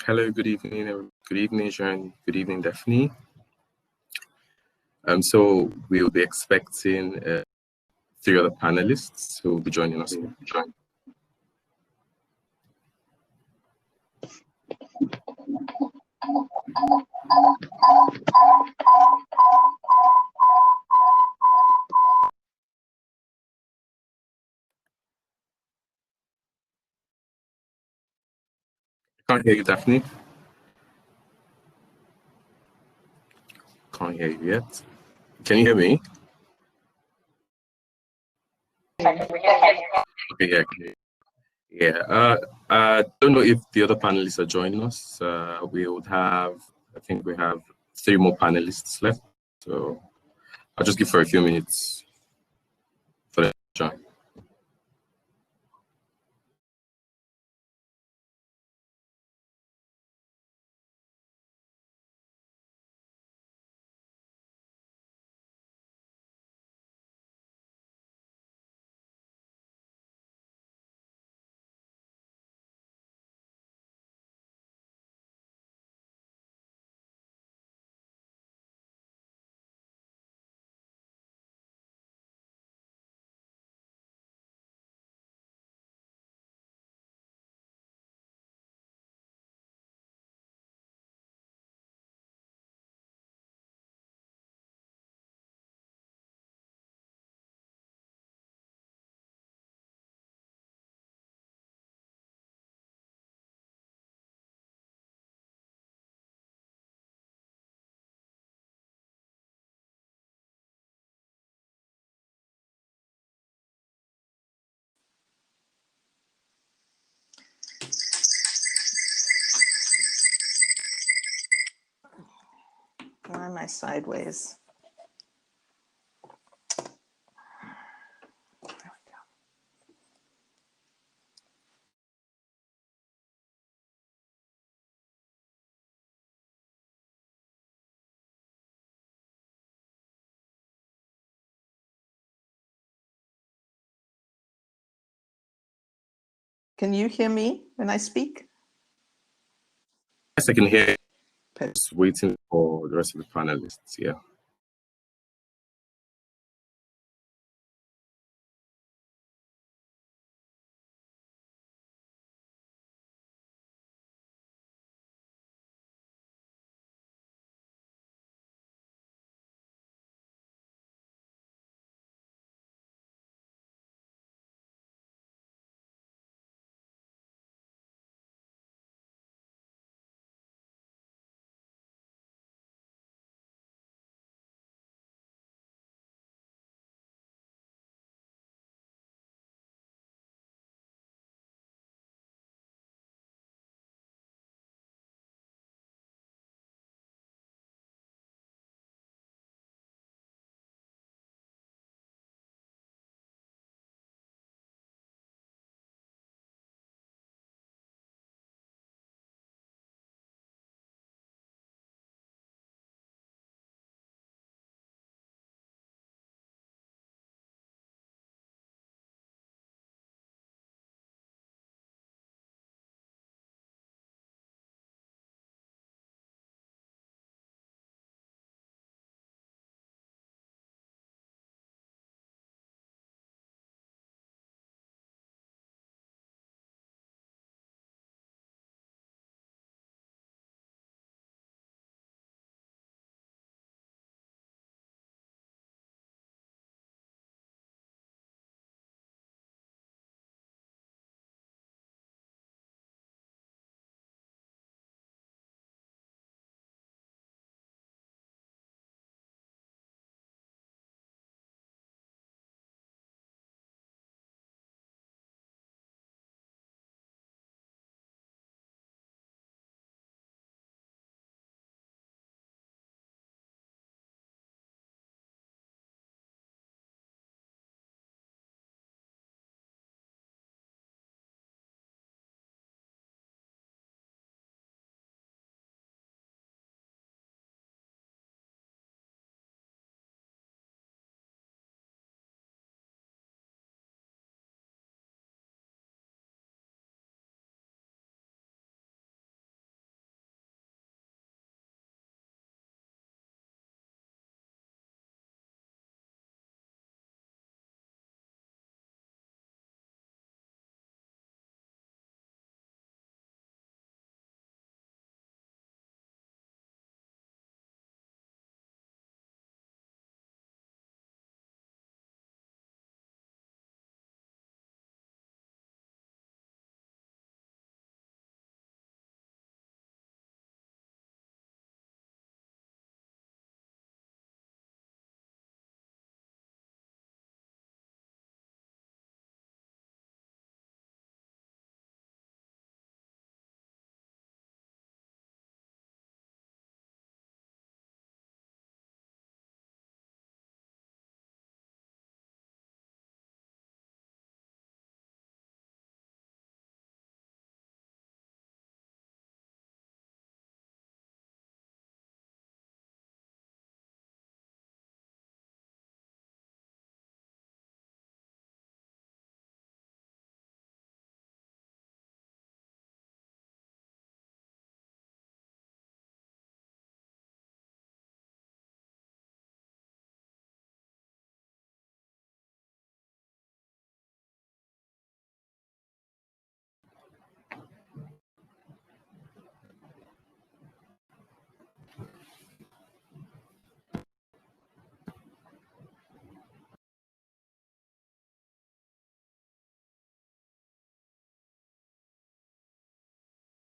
Hello, good evening. Good evening, Sharon. Good evening, Daphne. So we'll be expecting three other panelists who will be joining us. Can't hear you, Daphne. Can't hear you yet. Can you hear me? Okay, yeah, I can hear you. Yeah, I don't know if the other panelists are joining us. We would have, I think we have three more panelists left. So I'll just give for a few minutes for them to join. Why am I sideways? Can you hear me when I speak? Yes, I can hear you. Just waiting for the rest of the panelists, yeah.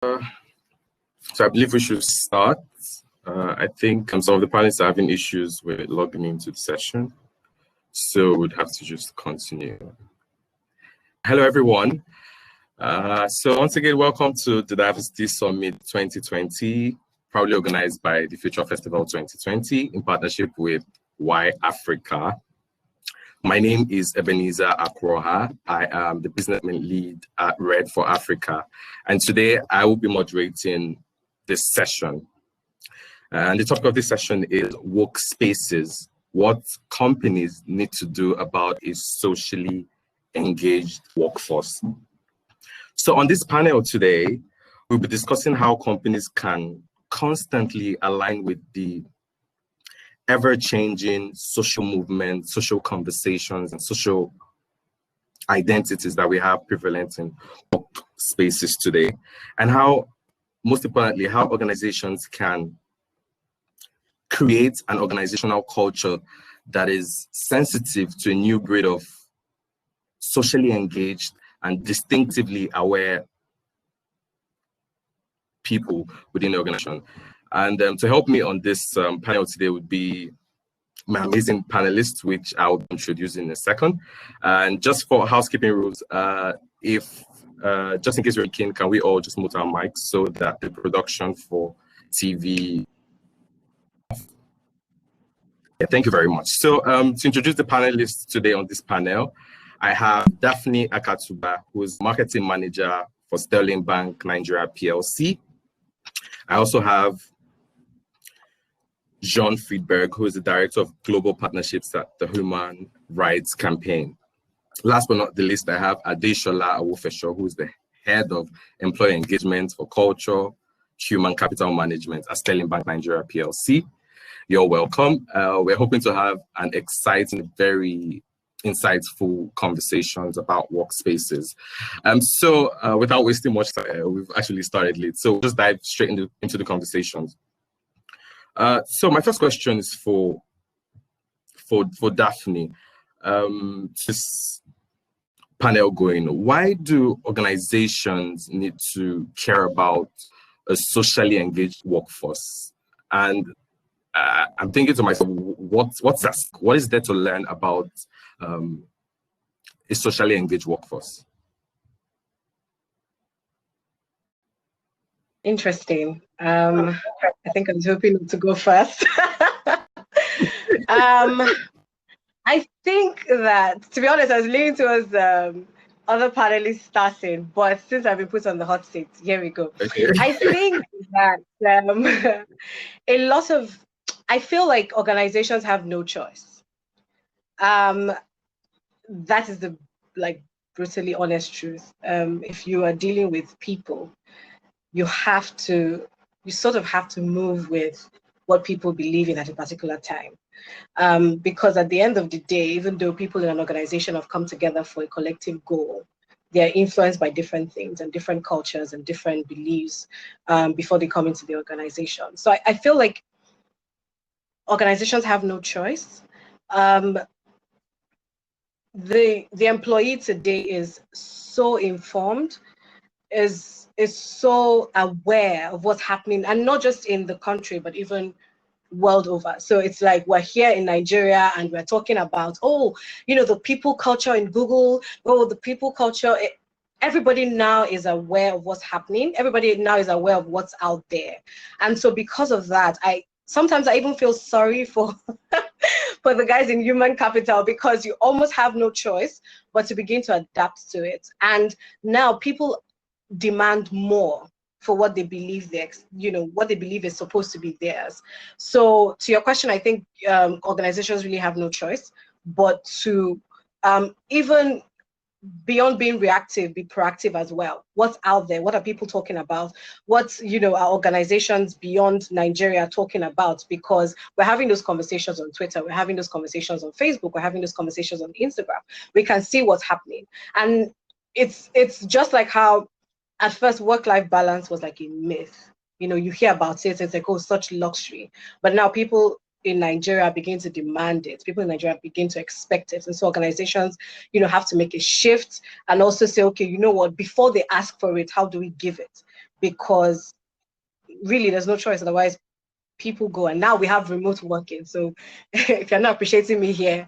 So I believe we should start. I think some of the panelists are having issues with logging into the session, so we'd have to just continue. Hello, everyone. So once again, welcome to the Diversity Summit 2020, proudly organized by the Future Festival 2020 in partnership with Y Africa. My name is Ebenezer Akroha. I am the business lead at Red for Africa. And today I will be moderating this session. And the topic of this session is Workspaces, what companies need to do about a socially engaged workforce. So on this panel today, we'll be discussing how companies can constantly align with the ever-changing social movements, social conversations, and social identities that we have prevalent in workspaces today, and how, most importantly, how organizations can create an organizational culture that is sensitive to a new breed of socially engaged and distinctively aware people within the organization. And to help me on this panel today would be my amazing panelists, which I'll introduce in a second. And just for housekeeping rules, just in case you're keen, can we all just mute our mics so that the production for TV. Yeah, thank you very much. So to introduce the panelists today on this panel, I have Daphne Akatuba, who is marketing manager for Sterling Bank Nigeria PLC. I also have Jean Friedberg, who is the Director of Global Partnerships at the Human Rights Campaign. Last but not the least, I have Adeshola Awofesho, who is the Head of Employee Engagement for Culture, Human Capital Management at Sterling Bank Nigeria PLC. You're welcome. We're hoping to have an exciting, very insightful conversations about workspaces. So without wasting much time, we've actually started late, so we'll just dive straight into the conversations. So my first question is for Daphne. This panel going, why do organizations need to care about a socially engaged workforce? And I'm thinking to myself, what is there to learn about a socially engaged workforce? Interesting. I think I was hoping to go first. I think that, to be honest, I was leaning towards other panelists starting, but since I've been put on the hot seat, here we go. Okay. I think that I feel like organizations have no choice. That is the brutally honest truth. If you are dealing with people, you sort of have to move with what people believe in at a particular time. Because at the end of the day, even though people in an organization have come together for a collective goal, they're influenced by different things and different cultures and different beliefs before they come into the organization. So I feel like organizations have no choice. The employee today is so informed, is so aware of what's happening, and not just in the country, but even world over. So it's like we're here in Nigeria and we're talking about, the people culture in Google, the people culture. Everybody now is aware of what's happening. Everybody now is aware of what's out there. And so because of that, sometimes I even feel sorry for for the guys in human capital, because you almost have no choice but to begin to adapt to it. And now people demand more for what they believe what they believe is supposed to be theirs. So to your question, I think organizations really have no choice but to even beyond being reactive, be proactive as well. What's out there? What are people talking about? What's our organizations beyond Nigeria talking about? Because we're having those conversations on Twitter, we're having those conversations on Facebook, we're having those conversations on Instagram. We can see what's happening, and it's just like how at first work-life balance was like a myth. You hear about it, it's like, oh, such luxury. But now people in Nigeria begin to demand it. People in Nigeria begin to expect it. And so organizations, have to make a shift and also say, okay, you know what, before they ask for it, how do we give it? because really there's no choice. Otherwise, people go. And now we have remote working. So if you're not appreciating me here,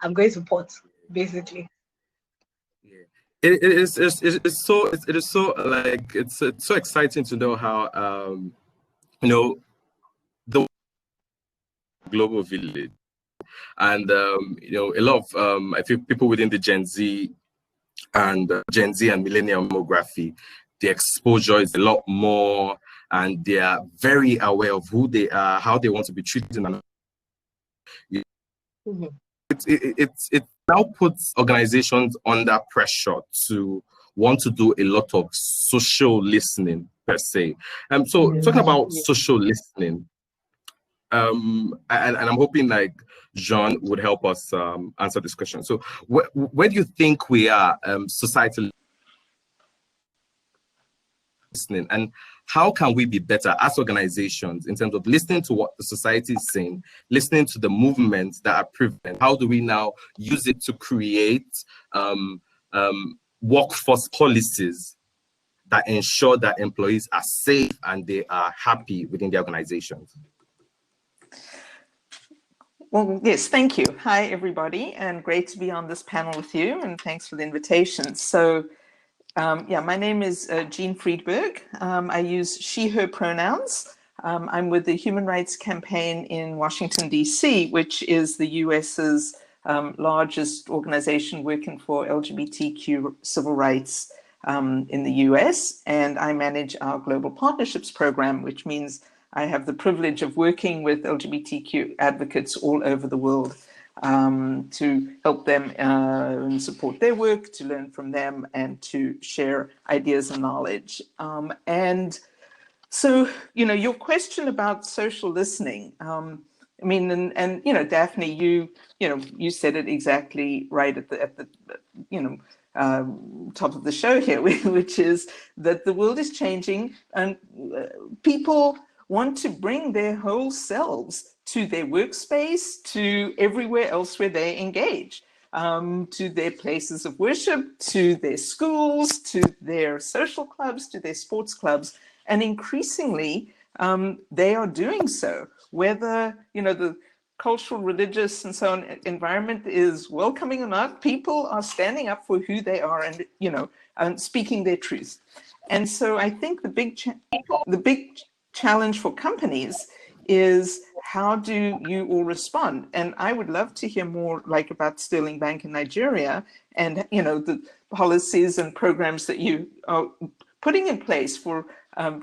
I'm going to port, basically. Yeah. It is so like it's so exciting to know how the global village, and a lot of I think people within the Gen Z and millennial demography, the exposure is a lot more, and they are very aware of who they are, how they want to be treated, and it now puts organizations under pressure to want to do a lot of social listening per se. So talking about social listening, and I'm hoping like Jean would help us answer this question. So where do you think we are societally listening, and how can we be better as organizations in terms of listening to what the society is saying, listening to the movements that are prevalent? How do we now use it to create workforce policies that ensure that employees are safe and they are happy within the organizations? Well, yes, thank you. Hi, everybody, and great to be on this panel with you, and thanks for the invitation. So, my name is Jean Friedberg. I use she, her pronouns. I'm with the Human Rights Campaign in Washington, D.C., which is the U.S.'s largest organization working for LGBTQ civil rights in the U.S., and I manage our Global Partnerships Program, which means I have the privilege of working with LGBTQ advocates all over the world to help them and support their work, to learn from them, and to share ideas and knowledge. And so, your question about social listening, I mean, and Daphne, you said it exactly right at the top of the show here, which is that the world is changing, and people want to bring their whole selves to their workspace, to everywhere else where they engage, to their places of worship, to their schools, to their social clubs, to their sports clubs. And increasingly, they are doing so, whether, the cultural, religious, and so on environment is welcoming or not. People are standing up for who they are and, speaking their truth. And so I think the big challenge for companies is, how do you all respond? And I would love to hear more about Sterling Bank in Nigeria and the policies and programs that you are putting in place for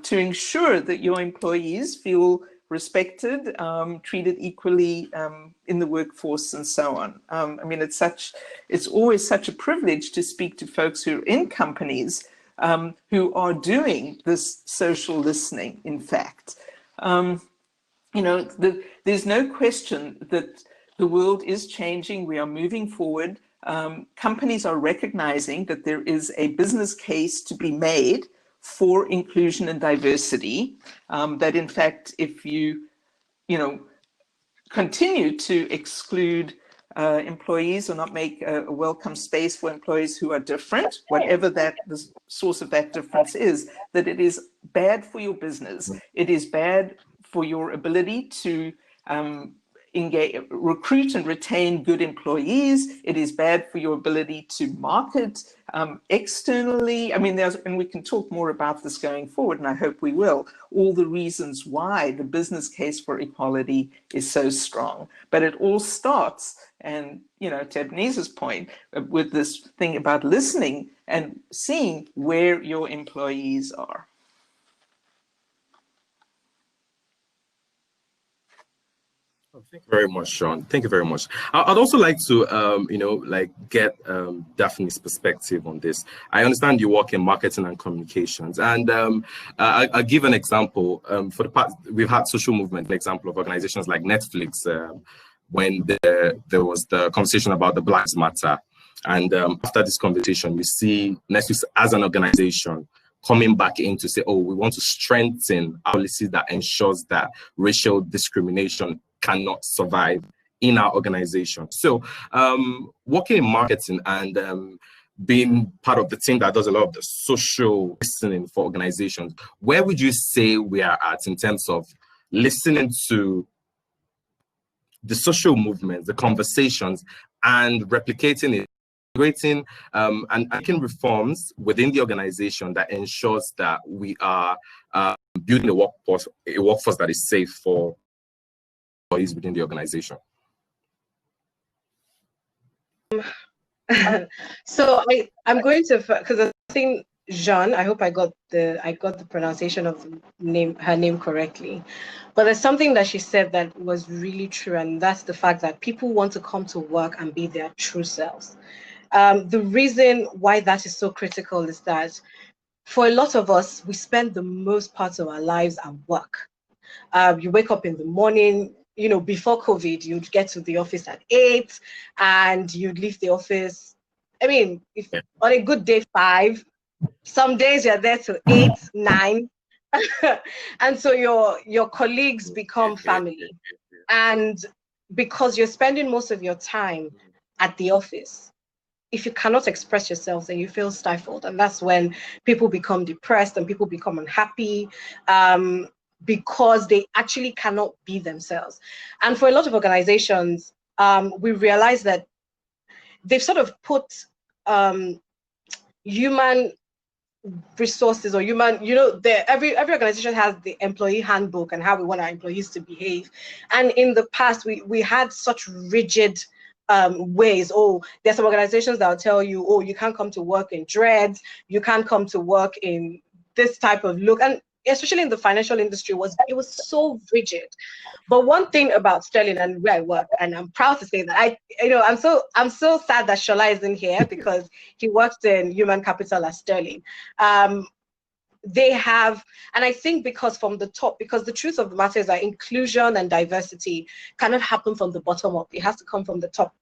to ensure that your employees feel respected, treated equally in the workforce, and so on. I mean, it's always such a privilege to speak to folks who are in companies who are doing this social listening, in fact. There's no question that the world is changing. We are moving forward. Companies are recognizing that there is a business case to be made for inclusion and diversity, that in fact, if you continue to exclude employees or not make a welcome space for employees who are different, whatever the source of that difference is, that it is bad for your business. It is bad for your ability to engage, recruit and retain good employees. It is bad for your ability to market externally. I mean, and we can talk more about this going forward, and I hope we will, all the reasons why the business case for equality is so strong. But it all starts, and to Ebenezer's point, with this thing about listening and seeing where your employees are. Thank you very much, Sean. Thank you very much. I'd also like to, get Daphne's perspective on this. I understand you work in marketing and communications, and I'll give an example. For the past, we've had social movement, an example of organizations like Netflix, when there was the conversation about the Black Lives Matter, and after this conversation, we see Netflix as an organization coming back in to say, oh, we want to strengthen policies that ensures that racial discrimination cannot survive in our organization. So working in marketing and being part of the team that does a lot of the social listening for organizations, where would you say we are at in terms of listening to the social movements, the conversations, and replicating it, creating and making reforms within the organization that ensures that we are building a workforce that is safe for employees within the organization? So I'm going to, because I think Jean, I hope I got the pronunciation of her name correctly, but there's something that she said that was really true, and that's the fact that people want to come to work and be their true selves. The reason why that is so critical is that for a lot of us, we spend the most part of our lives at work. You wake up in the morning, before COVID, you'd get to the office at 8 and you'd leave the office. I mean, if on a good day, 5, some days you're there till 8, 9. And so your colleagues become family. And because you're spending most of your time at the office, if you cannot express yourself, then you feel stifled. And that's when people become depressed and people become unhappy. Because they actually cannot be themselves. And for a lot of organizations, we realize that they've sort of put human resources or human, every organization has the employee handbook and how we want our employees to behave. And in the past, we had such rigid ways. Oh, there's some organizations that will tell you, oh, you can't come to work in dreads, you can't come to work in this type of look. And especially in the financial industry, it was so rigid. But one thing about Sterling and where I work, and I'm proud to say that I'm so sad that Shola isn't here because he works in human capital at Sterling. They have, and I think because from the top, because the truth of the matter is that inclusion and diversity cannot happen from the bottom up. It has to come from the top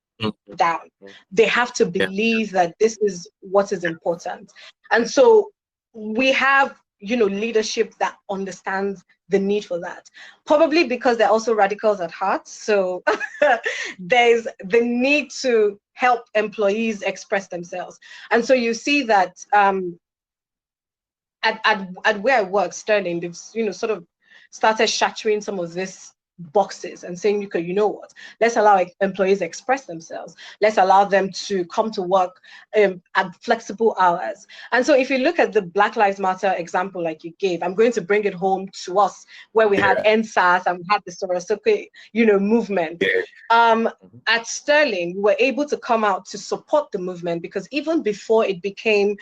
down. They have to believe that this is what is important. And so we have leadership that understands the need for that. Probably because they're also radicals at heart. So there's the need to help employees express themselves. And so you see that at where I work, Sterling, they've sort of started shattering some of this boxes and saying, okay, you know what, let's allow employees express themselves. Let's allow them to come to work at flexible hours. And so if you look at the Black Lives Matter example like you gave, I'm going to bring it home to us where we had NSAS and we had the Sorosoke, movement. At Sterling, we were able to come out to support the movement because even before it became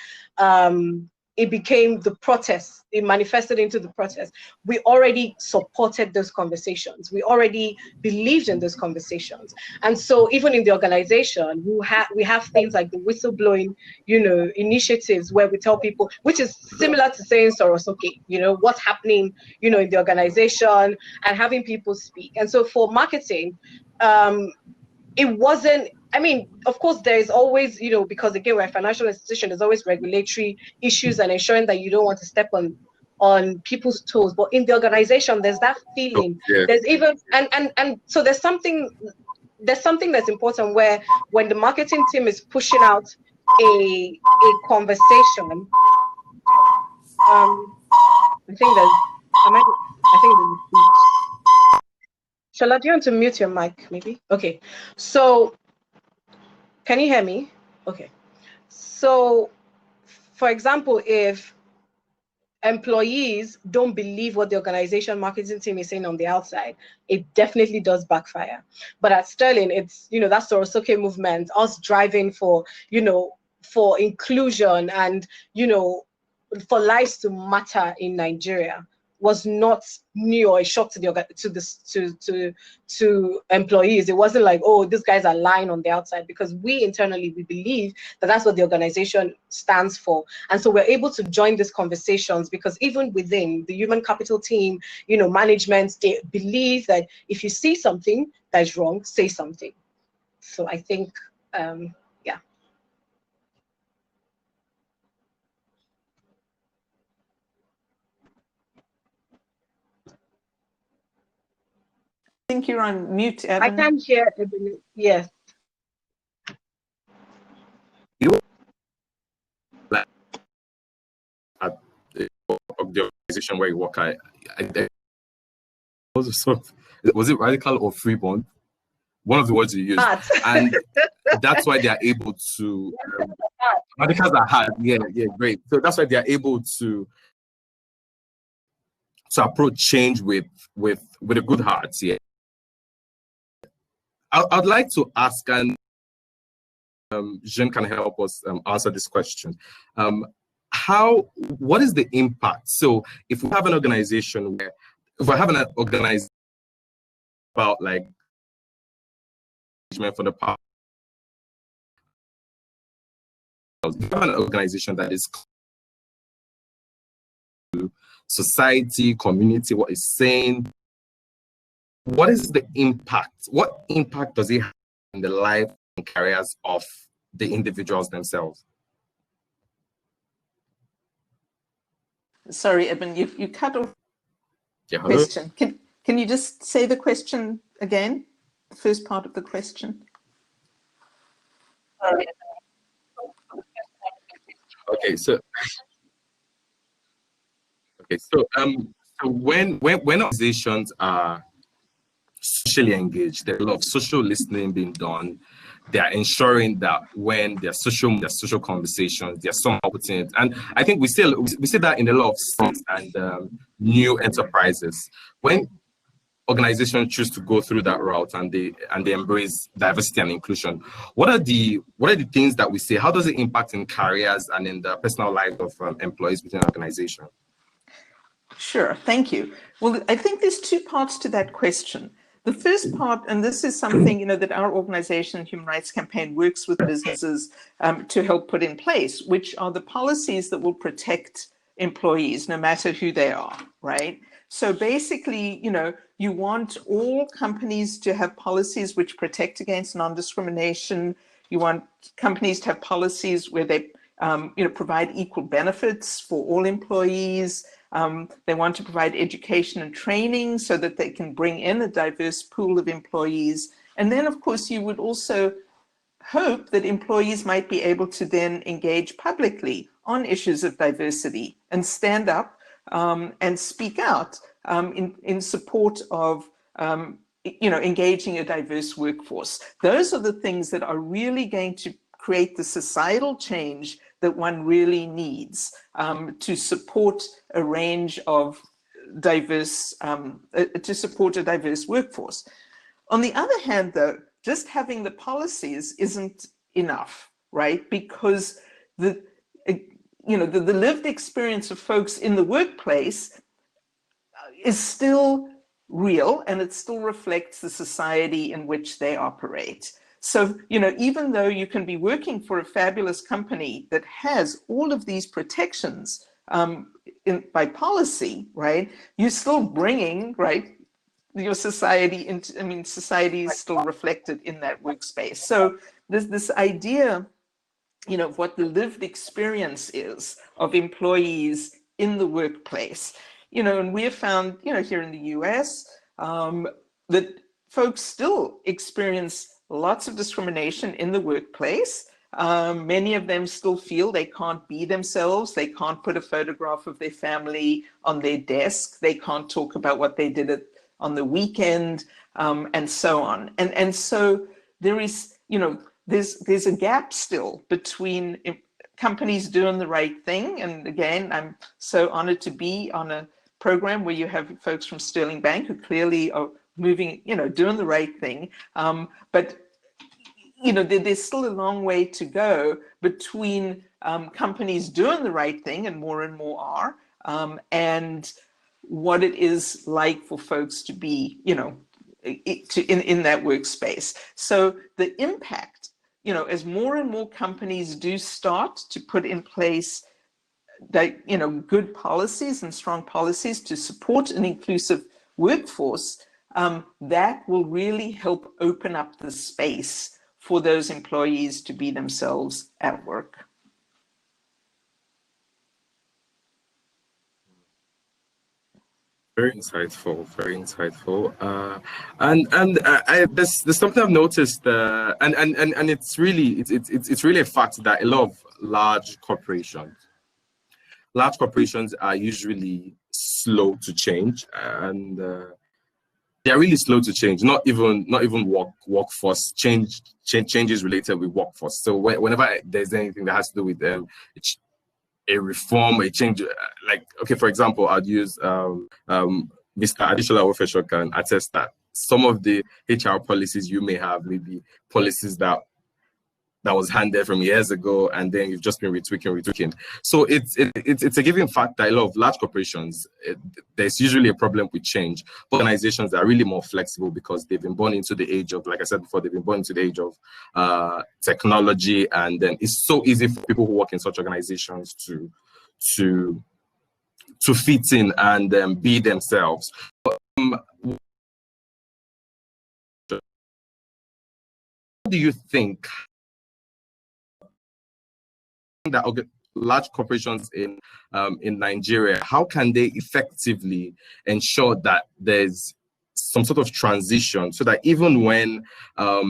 the protest, it manifested into the protest. We already supported those conversations. We already believed in those conversations. And so even in the organization, we have things like the whistleblowing, initiatives where we tell people, which is similar to saying Sorosoke, what's happening, in the organization and having people speak. And so for marketing, it wasn't, of course, there is always, because again, we're a financial institution, there's always regulatory issues and ensuring that you don't want to step on people's toes. But in the organization, there's that feeling. There's even, and so there's something that's important where when the marketing team is pushing out a conversation, I think Shola, do you want to mute your mic, maybe? Okay. So, can you hear me? Okay. So, for example, if employees don't believe what the organization marketing team is saying on the outside, it definitely does backfire. But at Sterling, it's, that Sorosoke movement, us driving for, for inclusion and, for lives to matter in Nigeria was not new or a shock to to employees. It wasn't like, oh, these guys are lying on the outside, because we internally, we believe that that's what the organization stands for. And so we're able to join these conversations because even within the human capital team, management, they believe that if you see something that is wrong, say something. So I think, yeah. I think you're on mute, Evan. I can't hear Ebony. Yes. organization where you work at, was it radical or freeborn? One of the words you used, and that's why they are able to. Radicals are hard, yeah, great. So that's why they are able to approach change with a good heart. Yeah, I'd like to ask, and Jean can help us answer this question. What is the impact? So if we have an organization about like for the past, we have an organization that is society, community, what is saying, what is the impact? What impact does it have in the life and careers of the individuals themselves? Sorry, Eben, you cut off the hello? question. Can you just say the question again? The first part of the question. Sorry. Okay, so when organizations are socially engaged, there's a lot of social listening being done. They are ensuring that when there's social conversations, they're somehow putting it. And I think we see that in a lot of cities and new enterprises. When organizations choose to go through that route and they embrace diversity and inclusion, what are the things that we say? How does it impact in careers and in the personal life of employees within an organization? Sure, thank you. Well, I think there's two parts to that question. The first part, and this is something that our organization, Human Rights Campaign, works with businesses to help put in place, which are the policies that will protect employees, no matter who they are, right? So basically, you want all companies to have policies which protect against non-discrimination. You want companies to have policies where they, provide equal benefits for all employees. They want to provide education and training so that they can bring in a diverse pool of employees. And then, of course, you would also hope that employees might be able to then engage publicly on issues of diversity and stand up and speak out in support of engaging a diverse workforce. Those are the things that are really going to create the societal change that one really needs to support a range of diverse, to support a diverse workforce. On the other hand, though, just having the policies isn't enough, right? Because the lived experience of folks in the workplace is still real, and it still reflects the society in which they operate. So, even though you can be working for a fabulous company that has all of these protections by policy, right, you're still bringing, right, your society into, society is still reflected in that workspace. So this idea, of what the lived experience is of employees in the workplace, and we have found, here in the US, that folks still experience lots of discrimination in the workplace. Many of them still feel they can't be themselves. They can't put a photograph of their family on their desk. They can't talk about what they did on the weekend, and so on. And so there is, there's a gap still between companies doing the right thing. And again, I'm so honored to be on a program where you have folks from Sterling Bank who clearly are moving, doing the right thing. But there's still a long way to go between companies doing the right thing, and more are, and what it is like for folks to be, in that workspace. So the impact, as more and more companies do start to put in place that, good policies and strong policies to support an inclusive workforce, that will really help open up the space for those employees to be themselves at work. Very insightful, very insightful. There's something I've noticed, and it's really a fact that a lot of large corporations are usually slow to change, and they're really slow to change. Not even workforce changes related with workforce. So whenever there's anything that has to do with them, a reform, a change, like, okay, for example, I'd use Mr. Additional Official can attest that some of the HR policies you may have, maybe policies that was handed from years ago, and then you've just been retweaking. So it's a given fact that a lot of large corporations, there's usually a problem with change. Organizations that are really more flexible because they've been born into the age of, like I said before, they've been born into the age of technology, and then it's so easy for people who work in such organizations to fit in and be themselves. What do you think that large corporations in Nigeria, how can they effectively ensure that there's some sort of transition, so that even when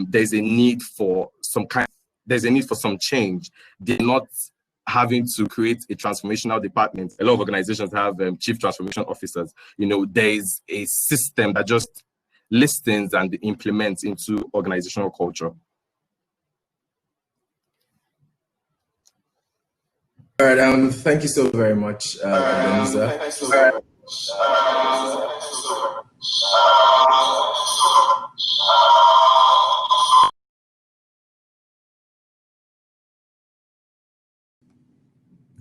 there's a need for some change, they're not having to create a transformational department? A lot of organizations have chief transformation officers. You know, there's a system that just listens and implements into organizational culture. All right, thank you so very much, Ebenezer.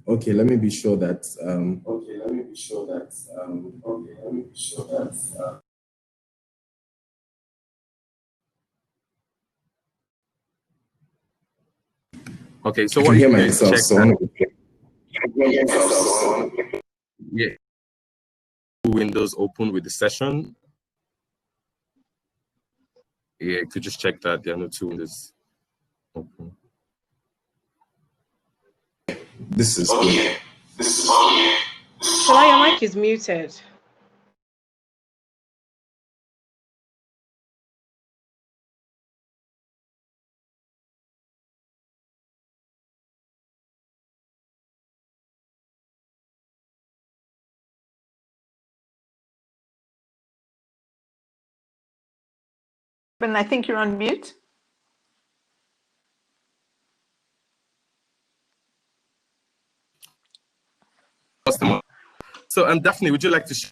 Okay, let me be sure that. Okay, so I what can you hear can myself, check so yeah, Windows open with the session. Yeah, you could just check that there are no two windows open. This is good. Shola, your mic is muted. And I think you're on mute. So, Daphne, would you like to share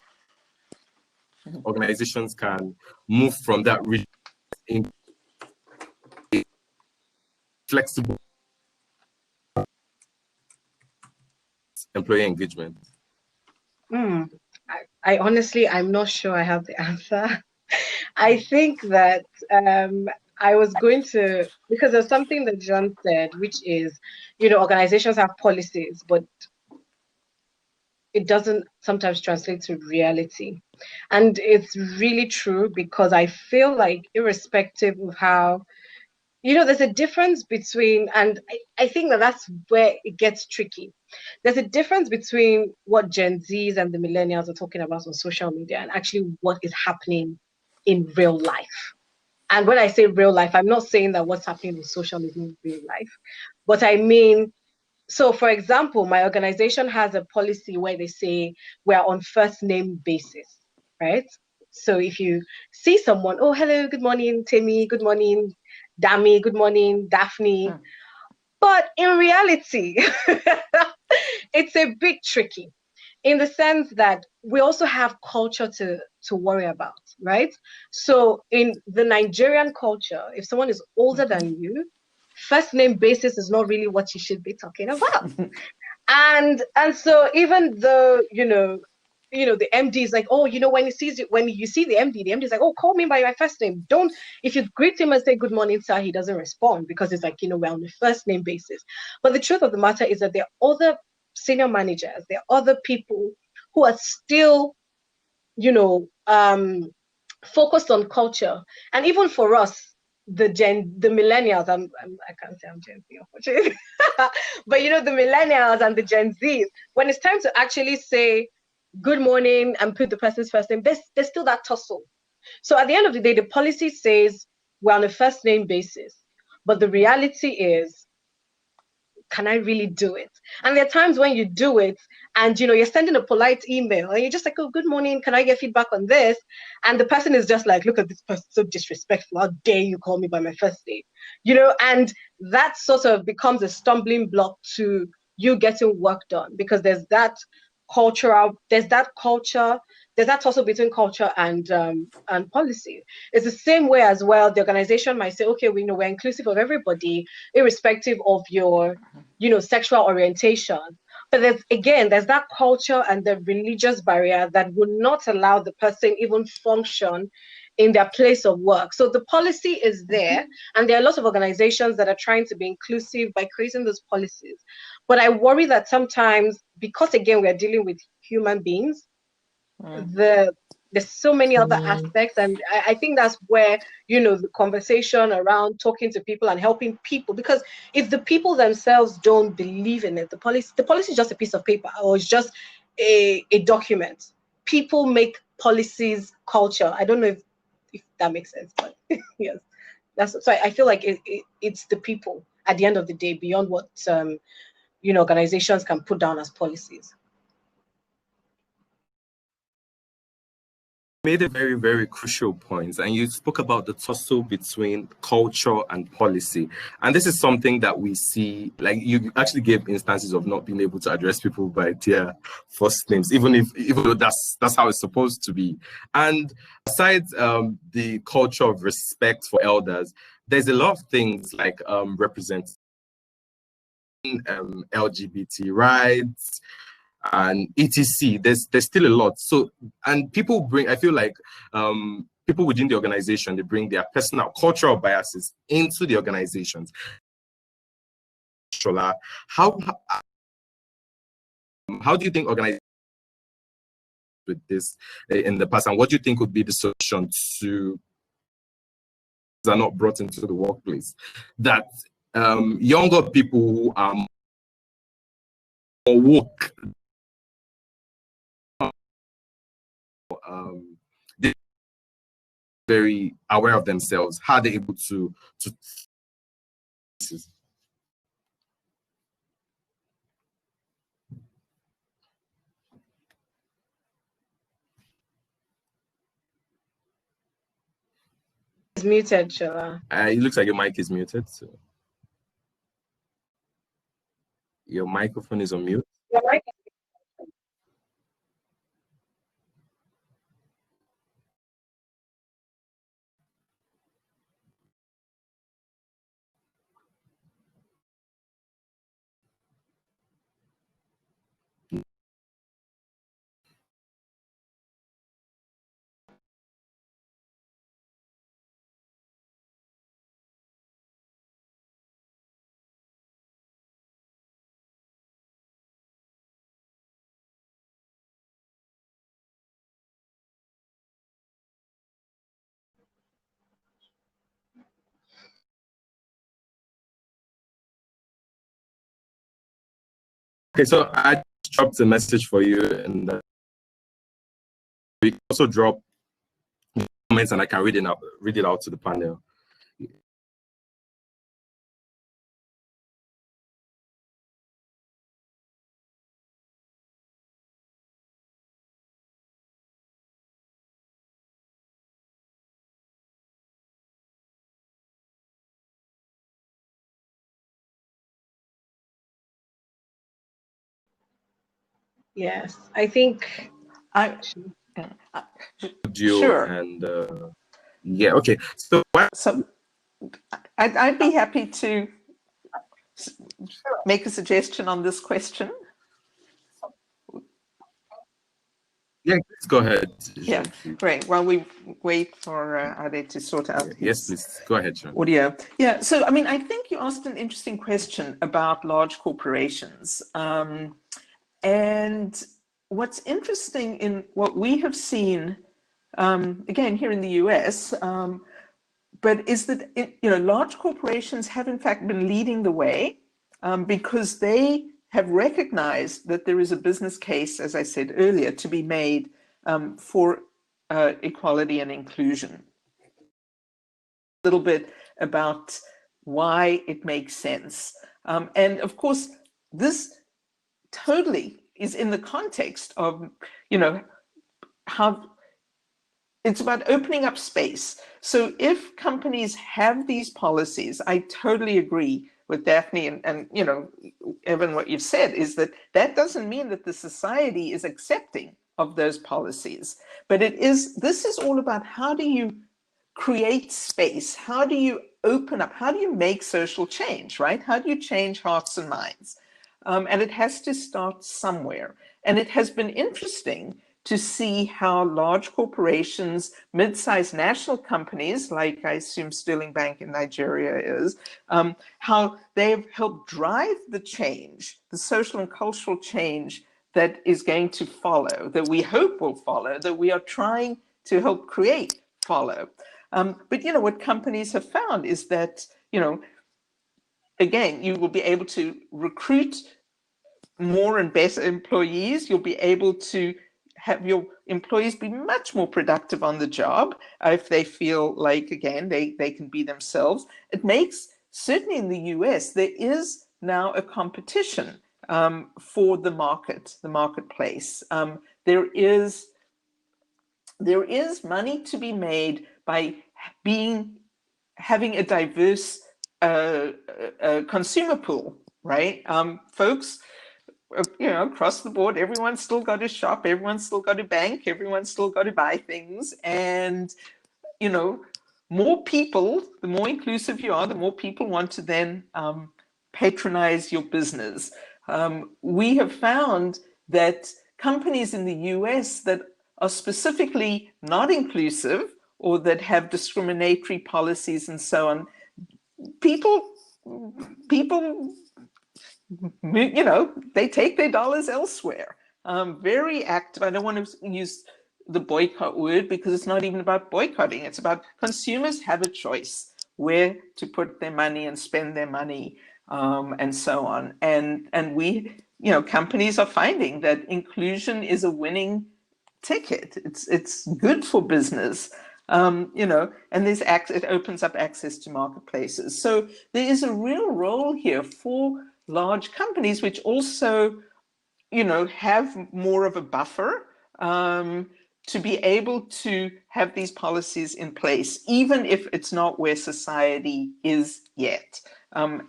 organizations can move from that in flexible employee engagement? I honestly, I'm not sure I have the answer. I think that I was going to, because there's something that John said, which is, organizations have policies, but it doesn't sometimes translate to reality. And it's really true, because I feel like irrespective of how, there's a difference between, and I think that's where it gets tricky. There's a difference between what Gen Zs and the millennials are talking about on social media and actually what is happening in real life. And when I say real life, I'm not saying that what's happening on social is not real life, but I mean, so for example, my organization has a policy where they say we're on first name basis, right? So if you see someone, oh, hello, good morning, Timmy, good morning, Dami, good morning, Daphne. But in reality, it's a bit tricky, in the sense that we also have culture to worry about, right? So in the Nigerian culture, if someone is older than you, first name basis is not really what you should be talking about. and so even though, the MD is like, oh, when you see the MD is like, oh, call me by my first name. Don't, if you greet him and say good morning, sir, he doesn't respond, because it's like, we're on the first name basis. But the truth of the matter is that there are other senior managers, there are other people who are still, focused on culture. And even for us, the millennials, I can't say I'm Gen Z, unfortunately, but the millennials and the Gen Zs, when it's time to actually say good morning and put the person's first name, there's still that tussle. So at the end of the day, the policy says we're on a first name basis, but the reality is can I really do it? And there are times when you do it and, you're sending a polite email and you're just like, oh, good morning, can I get feedback on this? And the person is just like, look at this person, so disrespectful. How dare you call me by my first name? And that sort of becomes a stumbling block to you getting work done, because there's that culture, there's that tussle between culture and policy. It's the same way as well. The organization might say, okay, we're inclusive of everybody, irrespective of your, sexual orientation. But there's that culture and the religious barrier that would not allow the person even function in their place of work. So the policy is there, and there are lots of organizations that are trying to be inclusive by creating those policies. But I worry that sometimes, because again, we are dealing with human beings, there's so many other aspects, and I think that's where the conversation around talking to people and helping people, because if the people themselves don't believe in it, the policy is just a piece of paper, or it's just a document. People make policies culture. I don't know if that makes sense, but yes, so I feel like it's the people at the end of the day, beyond what organizations can put down as policies. Made a very, very crucial point, and you spoke about the tussle between culture and policy. And this is something that we see, like you actually gave instances of not being able to address people by their first names, even though that's how it's supposed to be. And aside the culture of respect for elders, there's a lot of things like representing LGBT rights and etc. There's still a lot. So, and people I feel like people within the organization, they bring their personal cultural biases into the organizations. Shola, how do you think organizations with this in the past, and what do you think would be the solution to are not brought into the workplace, that younger people who are more woke, they're very aware of themselves, how they're able to It's muted, Shola. it looks like your mic is muted, so your microphone is on mute. Your mic. Okay, so I just dropped a message for you, and we also drop comments, and I can read it out to the panel. Yes, I think Sure. And yeah, okay. So I'd be happy to make a suggestion on this question. Yeah, please go ahead. Yeah, great. While we wait for Ade to sort out Yes, please go ahead, Sean. audio. Yeah, so I mean, I think you asked an interesting question about large corporations. And what's interesting in what we have seen, again, here in the US, but is that, large corporations have in fact been leading the way because they have recognized that there is a business case, as I said earlier, to be made for equality and inclusion. A little bit about why it makes sense. And of course, this totally is in the context of, how it's about opening up space. So if companies have these policies, I totally agree with Daphne and Evan, what you've said is that doesn't mean that the society is accepting of those policies, but this is all about how do you create space? How do you open up? How do you make social change, right? How do you change hearts and minds? And it has to start somewhere. And it has been interesting to see how large corporations, mid-sized national companies, like I assume Sterling Bank in Nigeria is, how they've helped drive the change, the social and cultural change that is going to follow, that we hope will follow, that we are trying to help create follow. But what companies have found is that, again, you will be able to recruit more and better employees. You'll be able to have your employees be much more productive on the job if they feel like, again, they can be themselves. It makes, certainly in the US, there is now a competition for the marketplace. There is money to be made by having a diverse consumer pool, right? Folks, across the board, everyone's still got to shop, everyone's still got to bank, everyone's still got to buy things. And, more people, the more inclusive you are, the more people want to then patronize your business. We have found that companies in the US that are specifically not inclusive or that have discriminatory policies and so on, people, they take their dollars elsewhere. Very active. I don't want to use the boycott word because it's not even about boycotting. It's about consumers have a choice where to put their money and spend their money, and so on. And we, companies are finding that inclusion is a winning ticket. It's good for business. And it opens up access to marketplaces. So there is a real role here for large companies, which also, have more of a buffer to be able to have these policies in place, even if it's not where society is yet. I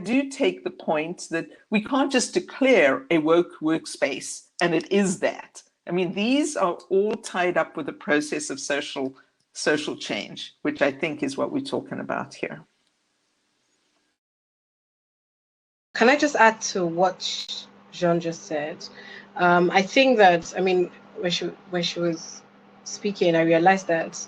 do take the point that we can't just declare a woke workspace and it is that. I mean, these are all tied up with the process of social change, which I think is what we're talking about here. Can I just add to what Jean just said? I think that, when she was speaking, I realized that,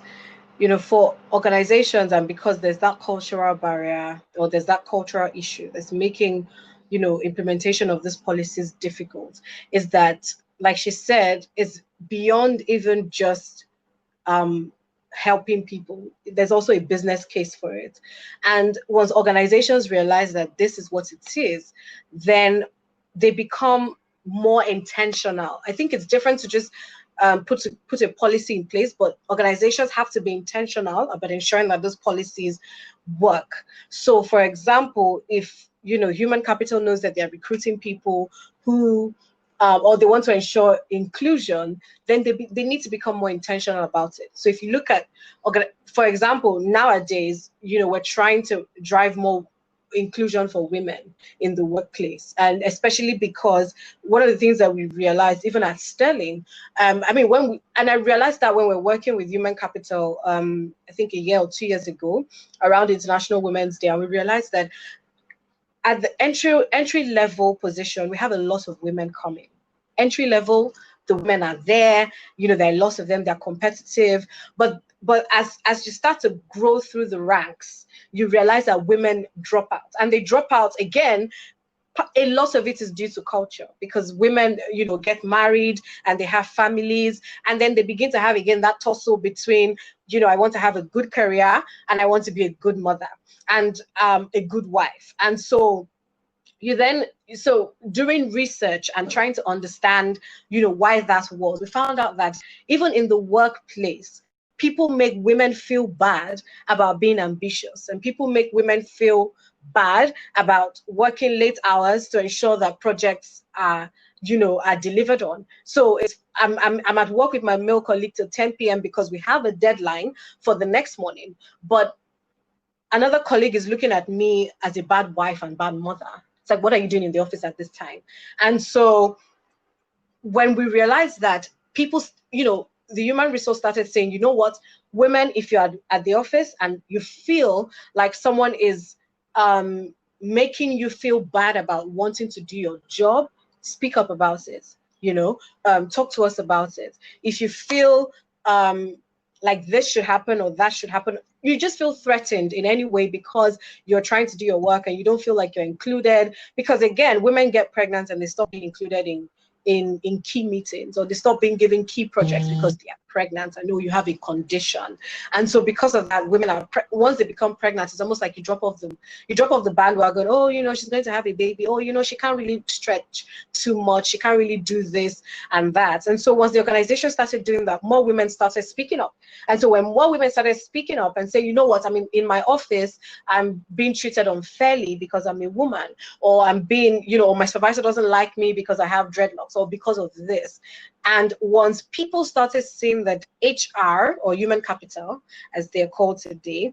for organizations, and because there's that cultural barrier or there's that cultural issue that's making, implementation of these policies difficult, is that, like she said, it's beyond even just helping people. There's also a business case for it. And once organizations realize that this is what it is, then they become more intentional. I think it's different to just put a policy in place, but organizations have to be intentional about ensuring that those policies work. So for example, if human capital knows that they're recruiting people who or they want to ensure inclusion, then they need to become more intentional about it. So if you look at, for example, nowadays, we're trying to drive more inclusion for women in the workplace, and especially because one of the things that we realized, even at Sterling, I realized that when we're working with human capital, I think a year or 2 years ago, around International Women's Day, and we realized that at the entry level position, we have a lot of women coming. Entry level, the women are there, there are lots of them, they're competitive, but as you start to grow through the ranks, you realize that women drop out, and they drop out again. A lot of it is due to culture, because women, get married and they have families, and then they begin to have again that tussle between, I want to have a good career and I want to be a good mother and a good wife. And so doing research and trying to understand, why that was, we found out that even in the workplace, people make women feel bad about being ambitious, and people make women feel bad about working late hours to ensure that projects are, are delivered on. So I'm at work with my male colleague till 10 p.m. because we have a deadline for the next morning. But another colleague is looking at me as a bad wife and bad mother. It's like, what are you doing in the office at this time? And so when we realized that people, the human resource started saying, you know what, women, if you're at the office and you feel like someone is making you feel bad about wanting to do your job, speak up about it, talk to us about it. If you feel like this should happen or that should happen, you just feel threatened in any way because you're trying to do your work and you don't feel like you're included. Because again, women get pregnant and they stop being included in key meetings, or they stop being given key projects because they are pregnant. I know you have a condition, and so because of that, women are once they become pregnant, it's almost like you drop off the bandwagon. Oh, she's going to have a baby. Oh, she can't really stretch too much. She can't really do this and that. And so once the organization started doing that, more women started speaking up. And so when more women started speaking up and saying, you know what, I mean, in my office, I'm being treated unfairly because I'm a woman, or I'm being, or my supervisor doesn't like me because I have dreadlocks, or because of this. And once people started seeing that HR, or human capital, as they're called today,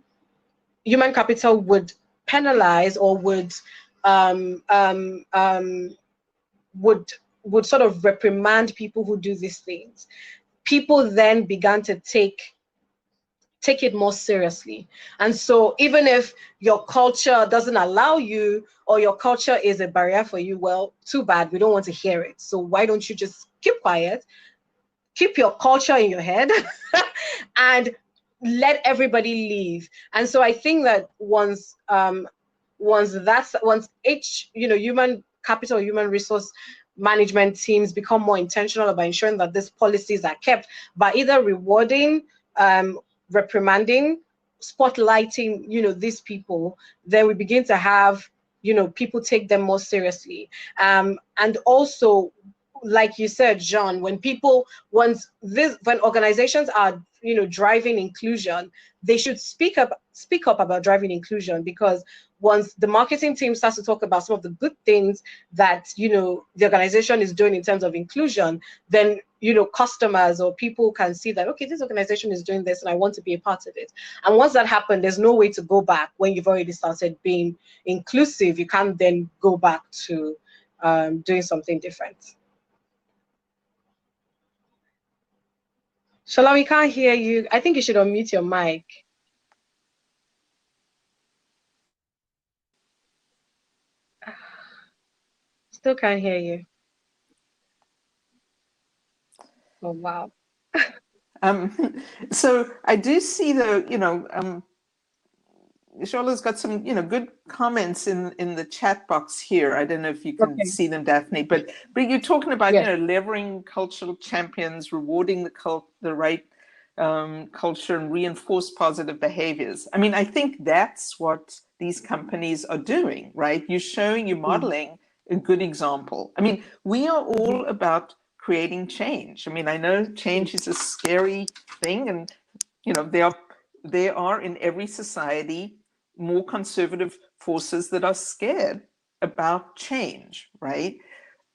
human capital would penalize or would sort of reprimand people who do these things, people then began to take it more seriously. And so even if your culture doesn't allow you, or your culture is a barrier for you, well, too bad, we don't want to hear it. So why don't you just keep quiet, keep your culture in your head and let everybody leave. And so I think that once human capital, human resource management teams become more intentional about ensuring that these policies are kept by either rewarding, reprimanding, spotlighting, these people, then we begin to have, people take them more seriously. And also, like you said, John, when organizations are, driving inclusion, they should speak up about driving inclusion, because once the marketing team starts to talk about some of the good things that, the organization is doing in terms of inclusion, then, customers or people can see that, okay, this organization is doing this and I want to be a part of it. And once that happens, there's no way to go back. When you've already started being inclusive, you can't then go back to doing something different. Shola, we can't hear you. I think you should unmute your mic. Still can't hear you. Oh, wow. So I do see Shola's got some, good comments in the chat box here. I don't know if you can see them, Daphne, but you're talking about, levering cultural champions, rewarding the right culture, and reinforce positive behaviors. I mean, I think that's what these companies are doing, right? You're modeling a good example. I mean, we are all about creating change. I mean, I know change is a scary thing, and, there are in every society more conservative forces that are scared about change, right?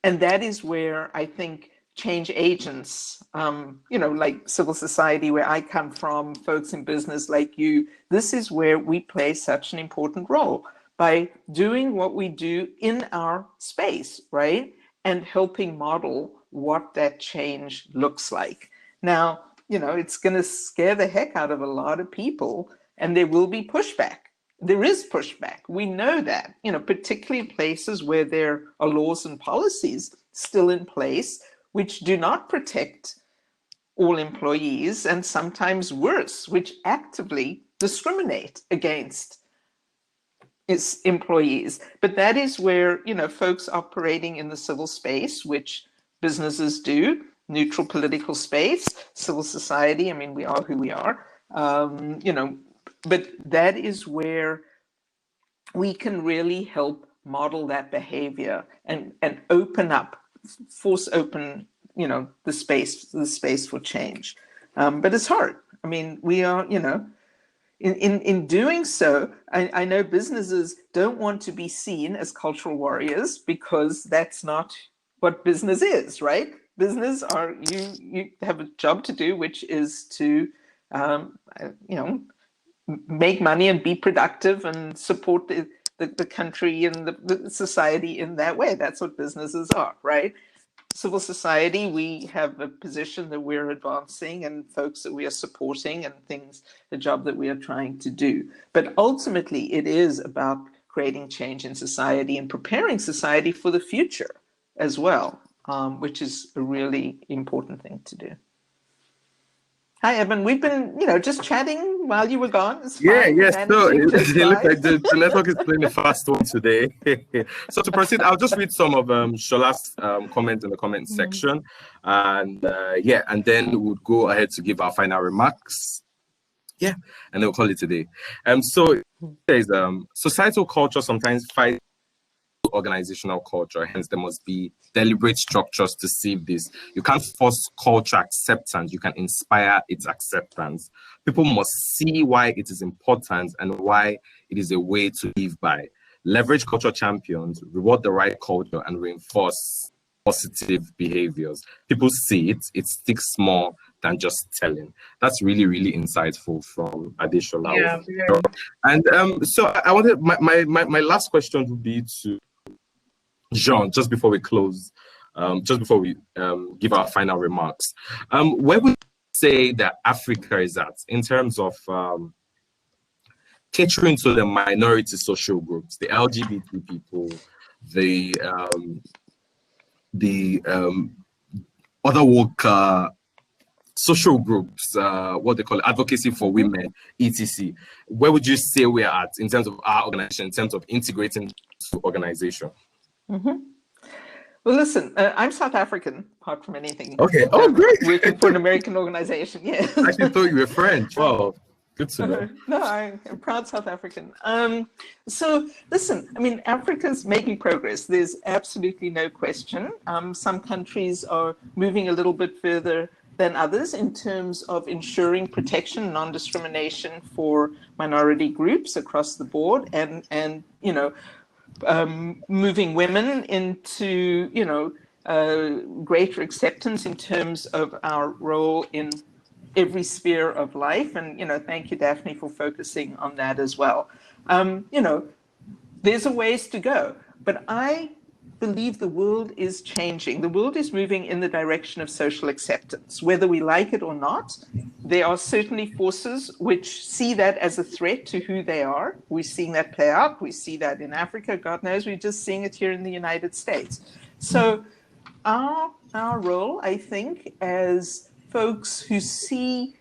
And that is where I think change agents, like civil society, where I come from, folks in business like you, this is where we play such an important role by doing what we do in our space, right? And helping model what that change looks like. Now, it's going to scare the heck out of a lot of people, and there will be pushback. There is pushback. We know that, particularly in places where there are laws and policies still in place, which do not protect all employees, and sometimes worse, which actively discriminate against its employees. But that is where, folks operating in the civil space, which businesses do, neutral political space, civil society, I mean, we are who we are, but that is where we can really help model that behavior and force open, the space for change. But it's hard. I mean, we are, in doing so, I know businesses don't want to be seen as cultural warriors, because that's not what business is, right? Business are, you have a job to do, which is to make money and be productive and support the country and the society in that way. That's what businesses are, right? Civil society, we have a position that we're advancing and folks that we are supporting and things, the job that we are trying to do. But ultimately, it is about creating change in society and preparing society for the future as well, which is a really important thing to do. Hi, Evan. We've been, just chatting while you were gone. It's fine. Yes. So it looks fine. like the network is playing a fast one today. So to proceed, I'll just read some of Shola's comments in the comment section, and and then we'll go ahead to give our final remarks. And then we'll call it a day. So there's societal culture sometimes fights organizational culture, hence there must be deliberate structures to save this. You can't force culture acceptance, you can inspire its acceptance. People must see why it is important and why it is a way to live by. Leverage culture champions, reward the right culture, and reinforce positive behaviors. People see it, it sticks more than just telling. That's really, really insightful from Adeshola. Yeah. And so I wanted, my last question would be to Jean, just before we close, just before we give our final remarks. Where would you say that Africa is at in terms of catering to the minority social groups, the LGBT people, the other woke social groups, what they call it, advocacy for women, etc. Where would you say we are at in terms of our organization, in terms of integrating to organization? Well, listen, I'm South African, apart from anything. Okay. Oh, great. Working for an American organization. Yes. I actually thought you were French. Wow. Good to know. No, I'm proud South African. So listen, I mean, Africa's making progress. There's absolutely no question. Some countries are moving a little bit further than others in terms of ensuring protection, non-discrimination for minority groups across the board, and moving women into, greater acceptance in terms of our role in every sphere of life. And, thank you, Daphne, for focusing on that as well. There's a ways to go, but I believe the world is changing. The world is moving in the direction of social acceptance, whether we like it or not. There are certainly forces which see that as a threat to who they are. We're seeing that play out. We see that in Africa. God knows, we're just seeing it here in the United States. So our role, I think, as folks who see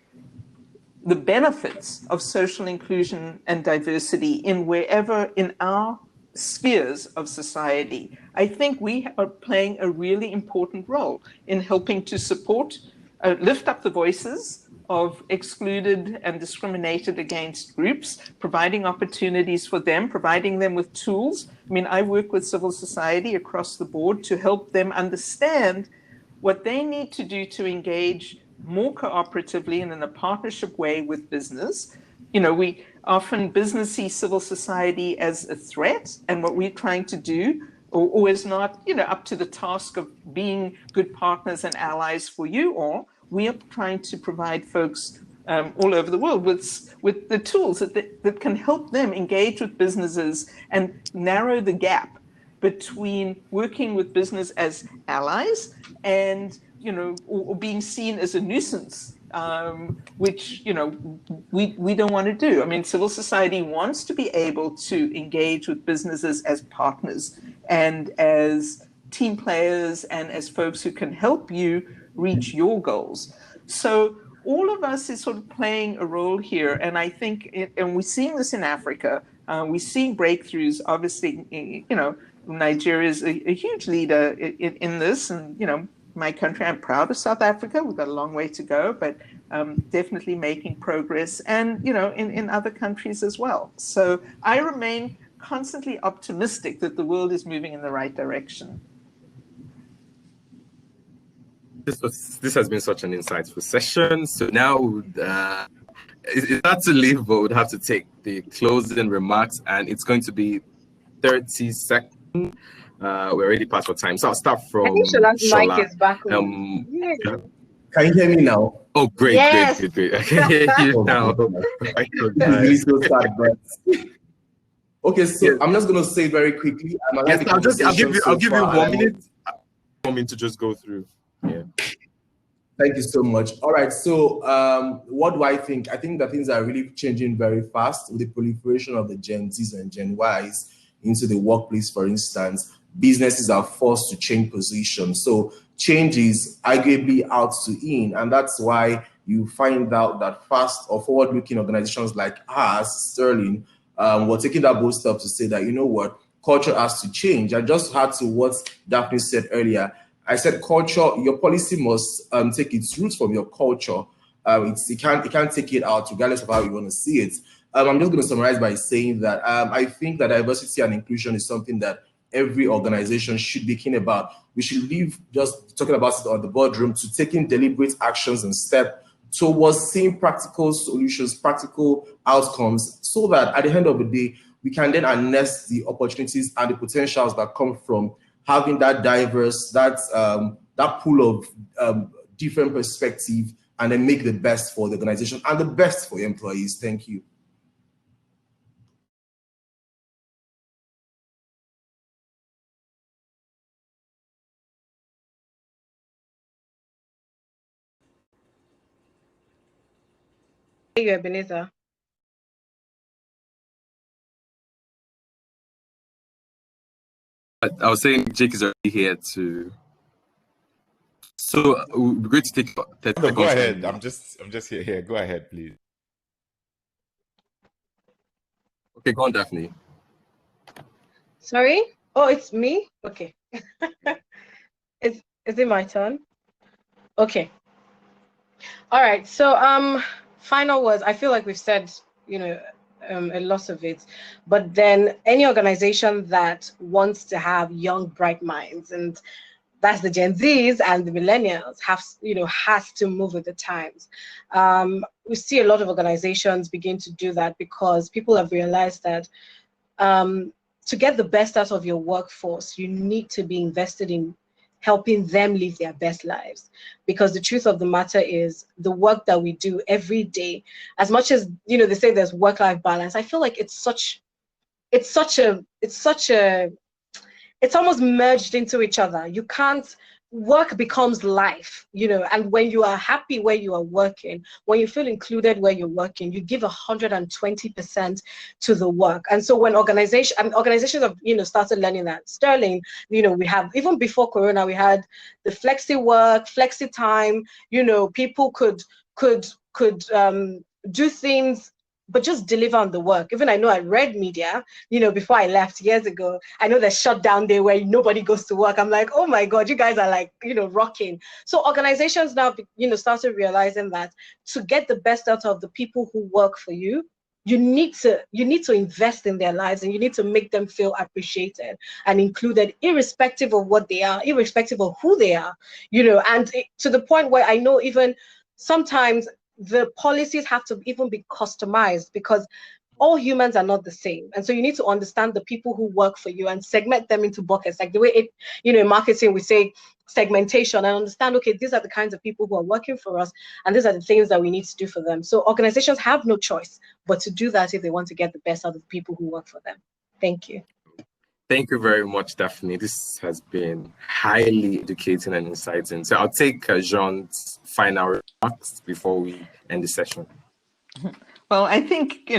the benefits of social inclusion and diversity in wherever in our spheres of society, I think we are playing a really important role in helping to support, lift up the voices of excluded and discriminated against groups, providing opportunities for them, providing them with tools. I mean, I work with civil society across the board to help them understand what they need to do to engage more cooperatively and in a partnership way with business. We often business see civil society as a threat, and what we're trying to do, or is not, up to the task of being good partners and allies for you all. We are trying to provide folks all over the world with the tools that can help them engage with businesses and narrow the gap between working with business as allies and, or being seen as a nuisance, which, we don't want to do. I mean, civil society wants to be able to engage with businesses as partners and as team players and as folks who can help you reach your goals. So all of us is sort of playing a role here. And I think, and we're seeing this in Africa, we're seeing breakthroughs. Obviously, Nigeria is a huge leader in this. And, my country, I'm proud of South Africa. We've got a long way to go, but definitely making progress. And, in other countries as well. So I remain constantly optimistic that the world is moving in the right direction. This has been such an insightful session. So now it's not to leave, but we'd have to take the closing remarks, and it's going to be 30 seconds. We're already past our time, so I'll start from I think Shola's mic Shola. is back on. Yeah. Can you hear me now? Oh, great, Yes. great. I can hear you now. This is really so sad, but okay. So Yes. I'm just gonna say very quickly. Yes, I'll give you so 1 minute. 1 minute to just go through. Yeah. Thank you so much. All right. So, what do I think? I think that things are really changing very fast with the proliferation of the Gen Zs and Gen Ys into the workplace. For instance, businesses are forced to change positions. So, change is arguably out to in, and that's why you find out that fast or forward-looking organizations like ours, Sterling, were taking that bold step to say that, you know what, culture has to change. I just had to what Daphne said earlier. I said culture, your policy must take its roots from your culture. It can't take it out regardless of how you want to see it. I'm just going to summarize by saying that I think that diversity and inclusion is something that every organization should be keen about. We should leave just talking about it on the boardroom to taking deliberate actions and steps towards seeing practical solutions, practical outcomes, so that at the end of the day, we can then harness the opportunities and the potentials that come from having that diverse, that pool of different perspective, and then make the best for the organization and the best for your employees. Thank you. Thank you, Ebenezer. I was saying Jake is already here too. So we're going to take 30 No, seconds. go ahead. I'm just here. Go ahead, please. Okay, go on, Daphne. Sorry? Oh, it's me? Okay. Is it my turn? Okay. All right. So final words. I feel like we've said, a lot of it, but then any organization that wants to have young, bright minds, and that's the Gen Zs and the millennials, has to move with the times. We see a lot of organizations begin to do that because people have realized that to get the best out of your workforce, you need to be invested in helping them live their best lives. Because the truth of the matter is the work that we do every day, as much as, they say there's work-life balance, I feel like it's almost merged into each other. You can't, work becomes life, and when you are happy where you are working, when you feel included where you're working, you give 120% to the work. And so when organizations have, started learning that, Sterling, we have, even before Corona, we had the flexi work, flexi time, people could do things but just deliver on the work. Even I know I read media, before I left years ago, I know there's shutdown day where nobody goes to work. I'm like, oh my God, you guys are like, rocking. So organizations now, started realizing that to get the best out of the people who work for you, you need to invest in their lives, and you need to make them feel appreciated and included, irrespective of what they are, irrespective of who they are, to the point where I know even sometimes the policies have to even be customized, because all humans are not the same. And so you need to understand the people who work for you and segment them into buckets, like the way in marketing, we say segmentation, and understand, okay, these are the kinds of people who are working for us, and these are the things that we need to do for them. So organizations have no choice but to do that if they want to get the best out of the people who work for them. Thank you. Thank you very much, Daphne. This has been highly educating and exciting. So I'll take Jean's final remarks before we end the session. Well, I think,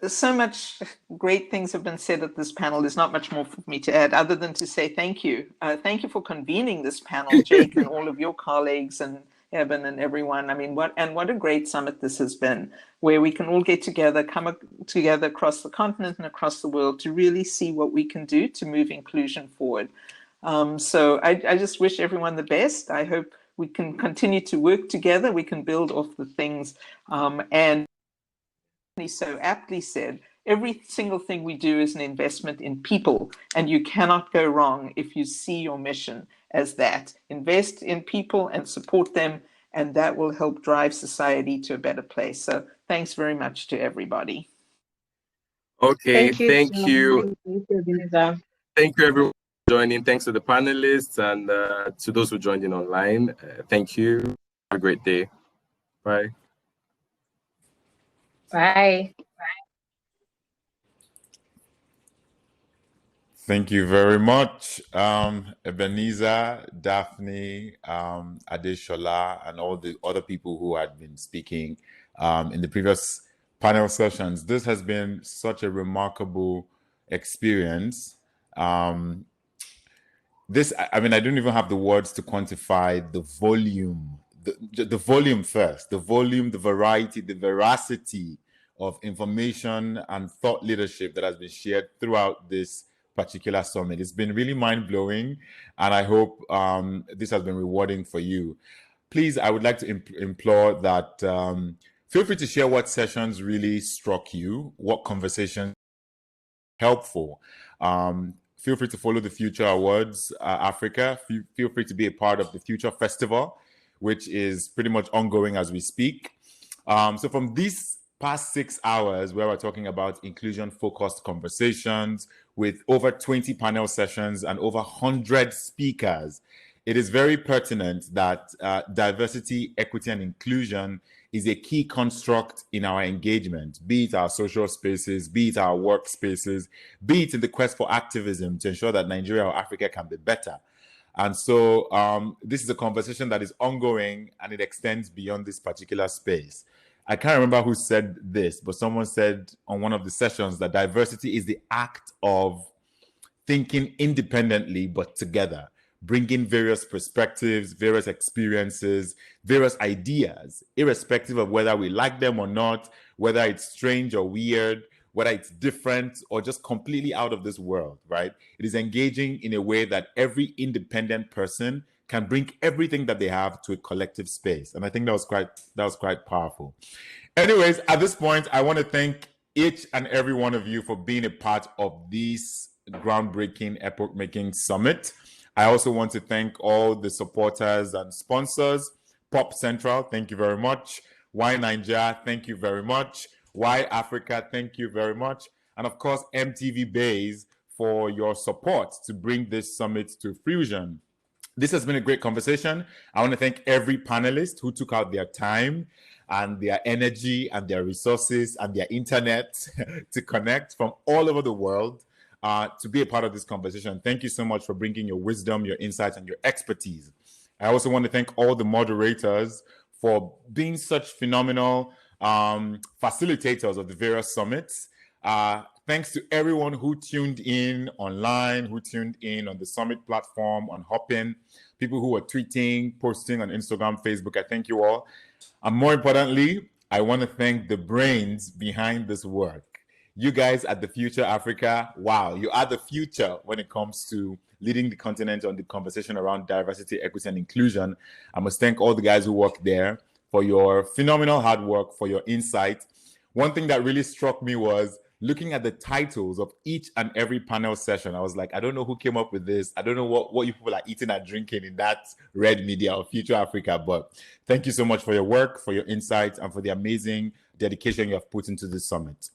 so much great things have been said at this panel. There's not much more for me to add other than to say thank you. Thank you for convening this panel, Jake, and all of your colleagues, and Eben and everyone. I mean, what a great summit this has been, where we can all get together, come together across the continent and across the world to really see what we can do to move inclusion forward. So I just wish everyone the best. I hope we can continue to work together. We can build off the things. And he so aptly said, every single thing we do is an investment in people, and you cannot go wrong if you see your mission as that. Invest in people and support them, and that will help drive society to a better place. So Thanks very much to everybody. Okay, Thank you. thank you. Thank you, Ebenezer. Thank you, everyone, for joining. Thanks to the panelists and to those who joined in online. Thank you. Have a great day. Bye. Bye. Thank you very much, Ebenezer, Daphne, Adeshola, and all the other people who had been speaking in the previous panel sessions. This has been such a remarkable experience. I mean, I don't even have the words to quantify the volume, the volume first, the volume, the variety, the veracity of information and thought leadership that has been shared throughout this particular summit. It's been really mind-blowing, and I hope this has been rewarding for you. Please, I would like to implore that feel free to share what sessions really struck you, what conversations helpful. Feel free to follow the Future Awards Africa. Feel free to be a part of the Future Festival, which is pretty much ongoing as we speak. So from these past 6 hours, where we're talking about inclusion-focused conversations with over 20 panel sessions and over 100 speakers, it is very pertinent that diversity, equity, and inclusion is a key construct in our engagement, be it our social spaces, be it our workspaces, be it in the quest for activism to ensure that Nigeria or Africa can be better. And so this is a conversation that is ongoing, and it extends beyond this particular space. I can't remember who said this, but someone said on one of the sessions that diversity is the act of thinking independently but together, bringing various perspectives, various experiences, various ideas, irrespective of whether we like them or not, whether it's strange or weird, whether it's different or just completely out of this world, right? It is engaging in a way that every independent person can bring everything that they have to a collective space. And I think that was quite powerful. Anyways, at this point, I want to thank each and every one of you for being a part of this groundbreaking, epoch-making summit. I also want to thank all the supporters and sponsors. Pop Central, thank you very much. Why Nigeria, thank you very much. Why Africa, thank you very much. And of course, MTV Base for your support to bring this summit to fruition. This has been a great conversation. I want to thank every panelist who took out their time and their energy and their resources and their internet to connect from all over the world to be a part of this conversation. Thank you so much for bringing your wisdom, your insights, and your expertise. I also want to thank all the moderators for being such phenomenal facilitators of the various summits. Thanks to everyone who tuned in online, who tuned in on the summit platform, on Hopin, people who were tweeting, posting on Instagram, Facebook. I thank you all. And more importantly, I want to thank the brains behind this work. You guys at the Future Africa, wow, you are the future when it comes to leading the continent on the conversation around diversity, equity, and inclusion. I must thank all the guys who work there for your phenomenal hard work, for your insight. One thing that really struck me was looking at the titles of each and every panel session. I was like, I don't know who came up with this. I don't know what you people are eating and drinking in that red media of Future Africa, but thank you so much for your work, for your insights, and for the amazing dedication you have put into this summit.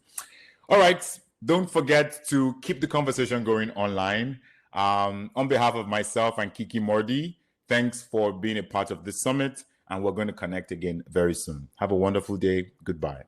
All right, don't forget to keep the conversation going online. On behalf of myself and Kiki Mordi, thanks for being a part of this summit, and we're going to connect again very soon. Have a wonderful day. Goodbye.